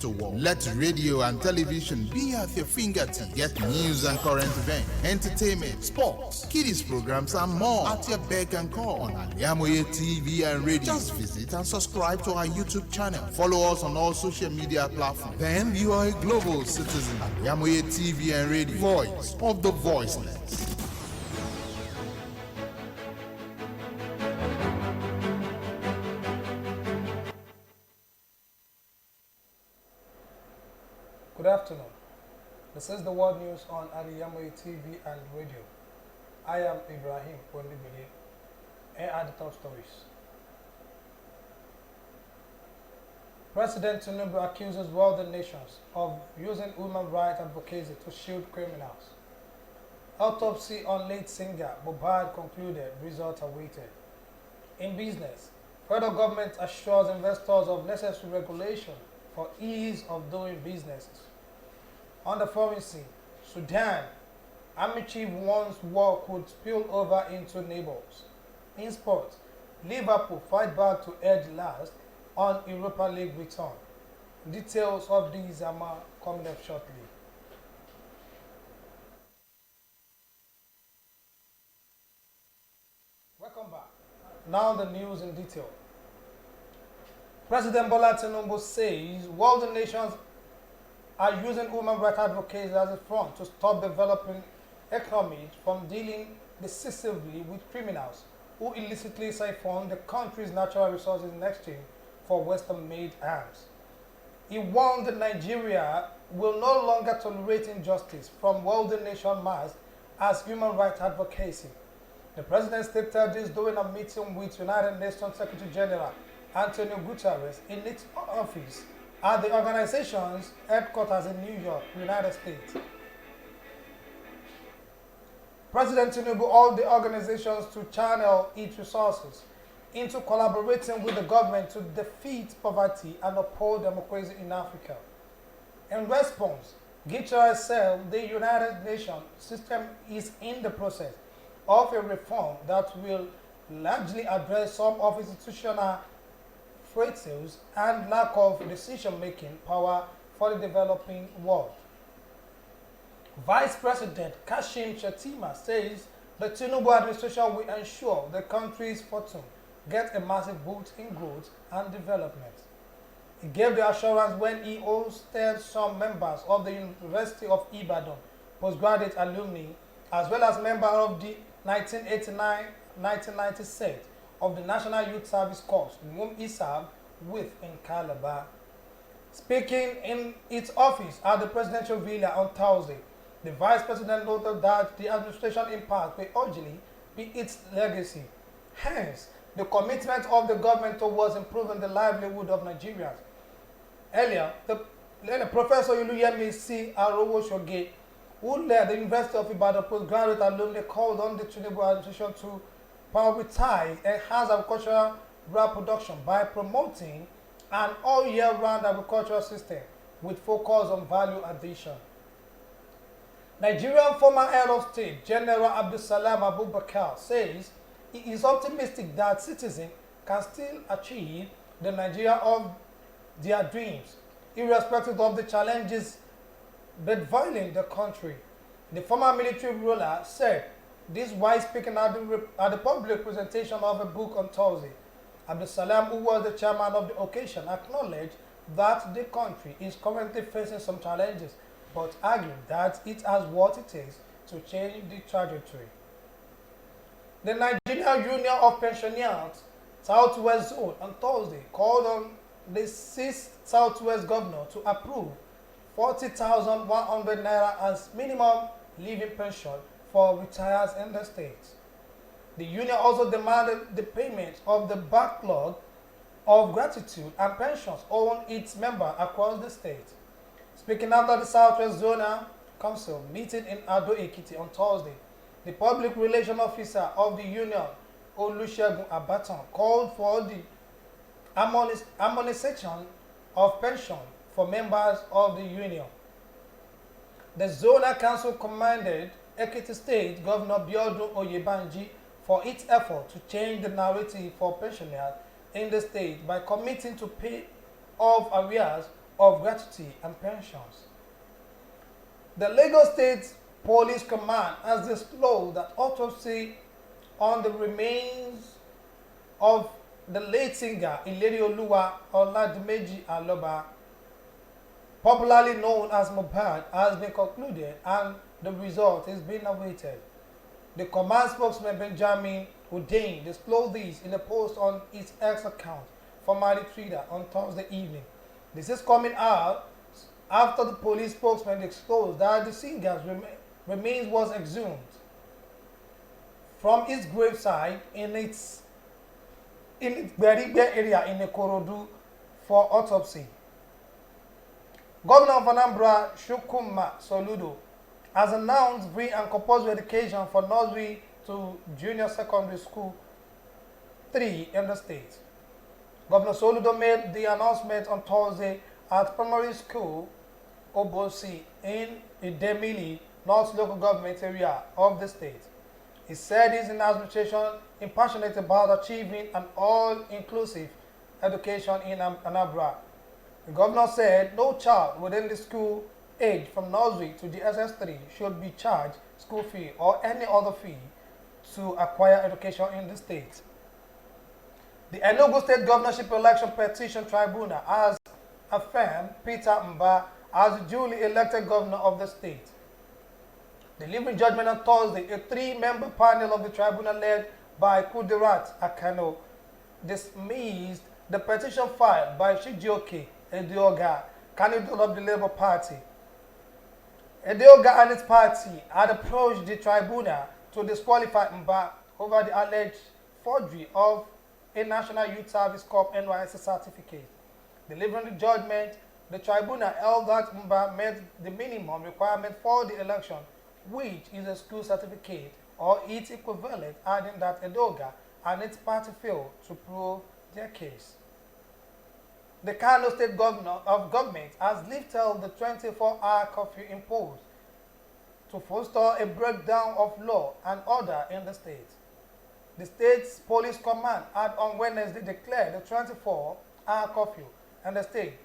to work. Let radio and television be at your fingertips. Get news and current events, entertainment, sports, kiddies programs, and more at your beck and call on Al-IyamoyeTv and radio. Just visit and subscribe to our YouTube channel. Follow us on all social media platforms. Then you are a global citizen. Al-IyamoyeTv and radio, voice of the voiceless. Good afternoon. This is the world news on Al-IyamoyeTv and radio. I am Ibrahim, Onigbinde. Here are the top stories. President Tinubu accuses world nations of using human rights advocacy to shield criminals. Autopsy on late singer Mohbad concluded, result awaited. In business, federal government assures investors of necessary regulation for ease of doing businesses. On the foreign scene, Sudan, army chief warns war could spill over into neighbors. In sports, Liverpool fight back to edge last on Europa League return. Details of these are coming up shortly. Welcome back. Now the news in detail. President Bola Tinubu says world nations are using human rights advocacy as a front to stop developing economies from dealing decisively with criminals who illicitly siphon the country's natural resources in exchange for Western-made arms. He warned that Nigeria will no longer tolerate injustice from world nation masked as human rights advocacy. The president stated this during a meeting with United Nations Secretary General Antonio Guterres in its office at the organization's headquarters in New York, United States. President Tinubu urged the organizations to channel its resources into collaborating with the government to defeat poverty and uphold democracy in Africa. In response, Guterres said the United Nations system is in the process of a reform that will largely address some of its institutional frailties and lack of decision-making power for the developing world. Vice President Kashim Shettima says the Tinubu administration will ensure the country's fortune gets a massive boost in growth and development. He gave the assurance when he hosted some members of the University of Ibadan postgraduate alumni as well as members of the 1989-1990 set of the National Youth Service Corps, whom he served with in Calabar. Speaking in its office at the presidential villa on Thursday, the vice president noted that the administration impact will urgently be its legacy. Hence, the commitment of the government towards improving the livelihood of Nigerians. Earlier, Professor Oluyemi Arowoshoge, who led the University of Ibadan postgraduate alumni, called on the Tinubu administration to prioritize enhanced agricultural production by promoting an all-year-round agricultural system with focus on value addition. Nigerian former head of state, General Abdulsalam Abubakar, says he is optimistic that citizens can still achieve the Nigeria of their dreams, irrespective of the challenges bedevailing the country. The former military ruler said this while speaking at the public presentation of a book on Thursday. Abdulsalam, who was the chairman of the occasion, acknowledged that the country is currently facing some challenges, but argued that it has what it takes to change the trajectory. The Nigerian Union of Pensioners Southwest Zone on Thursday called on the 6th Southwest Governor to approve 40,100 naira as minimum living pension for retirees in the state. The union also demanded the payment of the backlog of gratitude and pensions owed its members across the state. Speaking after the Southwest Zonal Council meeting in Ado Ekiti on Thursday, the public relations officer of the union, Olusegun Abatan, called for the harmonization of pension for members of the union. The Zonal Council commended Ekiti State Governor Biodun Oyebanji for its effort to change the narrative for pensioners in the state by committing to pay off arrears of gratuity and pensions. The Lagos State Police Command has disclosed that autopsy on the remains of the late singer Ilerioluwa Oladimeji Aloba, popularly known as Mohbad, has been concluded and the result is being awaited. The command spokesman Benjamin Hundeyin disclosed this in a post on his X account, formerly Twitter, on Thursday evening. This is coming out after the police spokesman disclosed that the singer's remains was exhumed from his gravesite in its Berigbe area in Ikorodu for autopsy. Governor of Anambra Chukwuma Soludo has announced free and compulsory education for nursery to junior secondary school 3 in the state. Governor Soludo made the announcement on Thursday at primary school Obosi in Idemili, North local government area of the state. He said his administration is passionate about achieving an all-inclusive education in Anambra. The governor said no child within the school age from nursery to the SS3 should be charged school fee or any other fee to acquire education in the state. The Enugu State Governorship Election Petition Tribunal has affirmed Peter Mba as the duly elected governor of the state. Delivering judgment on Thursday, a 3-member panel of the tribunal led by Kudirat Akano dismissed the petition filed by Chijioke Edeoga, candidate of the Labour Party. Edeoga and his party had approached the tribunal to disqualify Mba over the alleged forgery of a National Youth Service Corps NYSC certificate. Delivering the judgment, the tribunal held that Mba met the minimum requirement for the election, which is a school certificate or its equivalent, adding that Edeoga and its party failed to prove their case. The Kano State Government has lifted the 24-hour curfew imposed to foster a breakdown of law and order in the state. The state's police command had on Wednesday declared a 24-hour curfew in the state,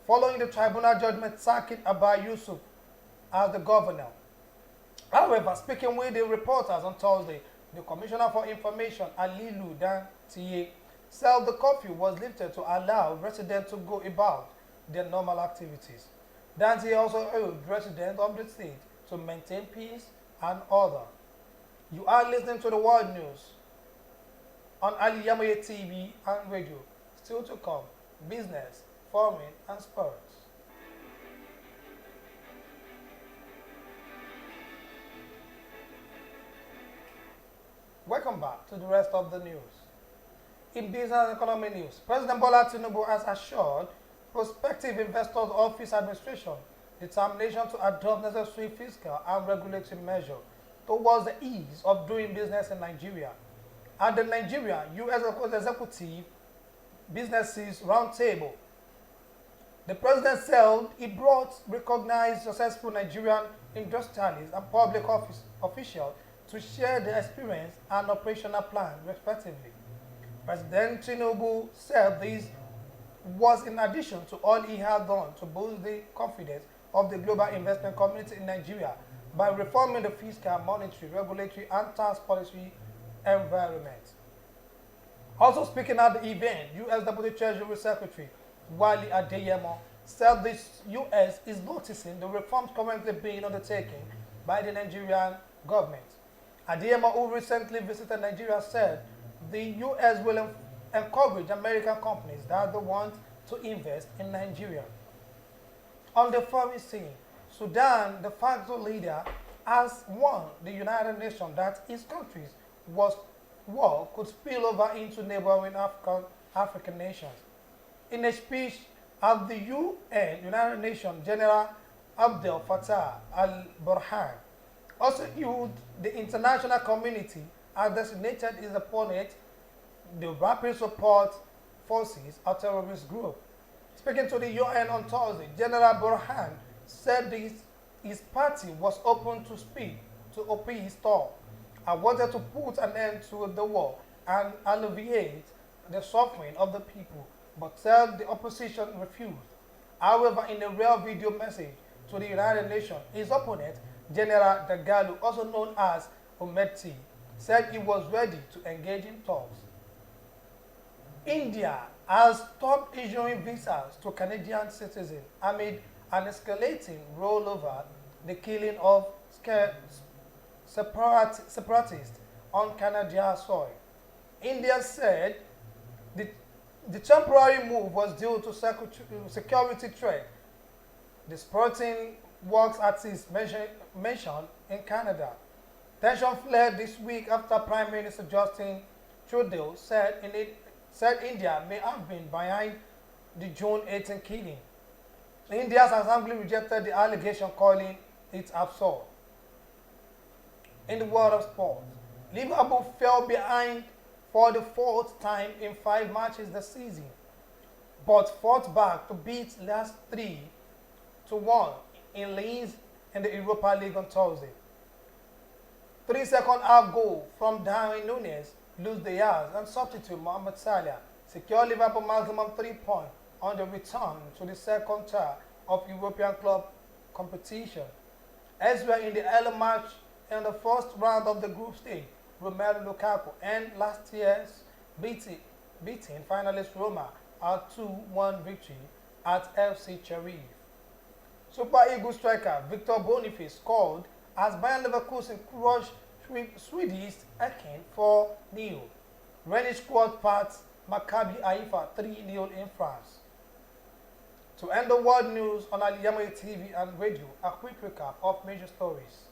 following the tribunal judgment sacking Abba Yusuf as the governor. However, speaking with the reporters on Thursday, the Commissioner for Information, Alilu Dan Tiye, said the curfew was lifted to allow residents to go about their normal activities. Dan Tiye also urged residents of the state to maintain peace and order. You are listening to the World News on Al-IyamoyeTv and radio. Still to come, business, foreign and sports. Welcome back to the rest of the news. In business and economy news, President Bola Tinubu has assured prospective investors of his administration determination to adopt necessary fiscal and regulatory measures towards the ease of doing business in Nigeria. At the Nigeria-US Executive Businesses Roundtable, the president said he brought recognized successful Nigerian industrialists and public office officials to share their experience and operational plan, respectively. President Tinubu said this was in addition to all he had done to boost the confidence of the global investment community in Nigeria by reforming the fiscal, monetary, regulatory, and tax policy environment. Also speaking at the event, U.S. Deputy Treasury Secretary Wale Adeyemo said the U.S. is noticing the reforms currently being undertaken by the Nigerian government. Adeyemo, who recently visited Nigeria, said the U.S. will encourage American companies that they want to invest in Nigeria. On the foreign scene, Sudan, the facto leader, has warned the United Nations that its country's war could spill over into neighboring African nations. In a speech at the United Nations, General Abdel Fattah al-Burhan also used the international community as designated his opponent, the Rapid Support Forces, a terrorist group. Speaking to the UN on Thursday, General Burhan said his party was open to speak to appease talk and wanted to put an end to the war and alleviate the suffering of the people, but said the opposition refused. However, in a rare video message to the United Nations, his opponent, General Dagalo, also known as Onigbinde, said he was ready to engage in talks. India has stopped issuing visas to Canadian citizens amid an escalating roll over the killing of separatists on Canadian soil. India said the temporary move was due to security threat. The sporting works artist mentioned in Canada. Tension flared this week after Prime Minister Justin Trudeau said India may have been behind the June 18 killing. India's assembly rejected the allegation, calling it absurd. In the world of sport, Liverpool fell behind for the fourth time in 5 matches this season, but fought back to beat last 3-1 in Leeds in the Europa League on Thursday. 3 second half goal from Darwin Núñez, Luis Diaz, and substitute Mohamed Salah secured Liverpool maximum 3 points on the return to the second tier of European club competition. Elsewhere in the early match in the first round of the group stage, Romelu Lukaku and last year's beating finalist Roma a 2-1 victory at FC Cherif. Super Eagles striker Victor Boniface scored as Bayern Leverkusen crushed Swedish Eken 4-0. Rennes squad parts Maccabi Haifa 3-0 in France. To end the world news on Al-IyamoyeTv and radio, a quick recap of major stories.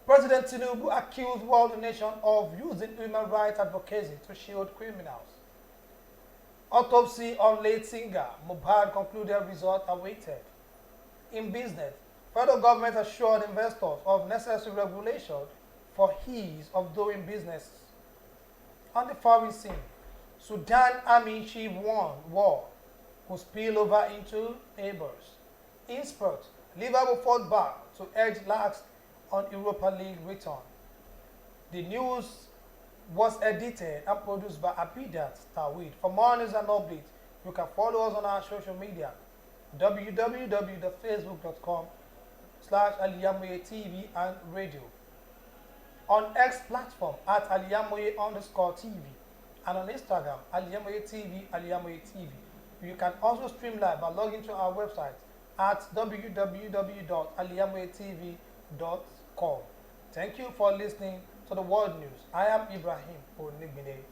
President Tinubu accused world nation of using human rights advocacy to shield criminals. Autopsy on late singer Mohbad concluded, result awaited. In business, federal government assured investors of necessary regulation for ease of doing business. On the foreign scene, Sudan Army Chief warned war could spill over into neighbors. In sport, Liverpool fought back to edge last on Europa League return. The news was edited and produced by Abidat Tawid. For more news and updates, you can follow us on our social media, www.facebook.com/Al-IyamoyeTV and radio. On X platform at Al-IyamoyeTV and on Instagram, Al-IyamoyeTV, Al-IyamoyeTV. You can also stream live by logging to our website at www.aliyamoyetv.com. Thank you for listening to the World News. I am Ibrahim Onigbinde.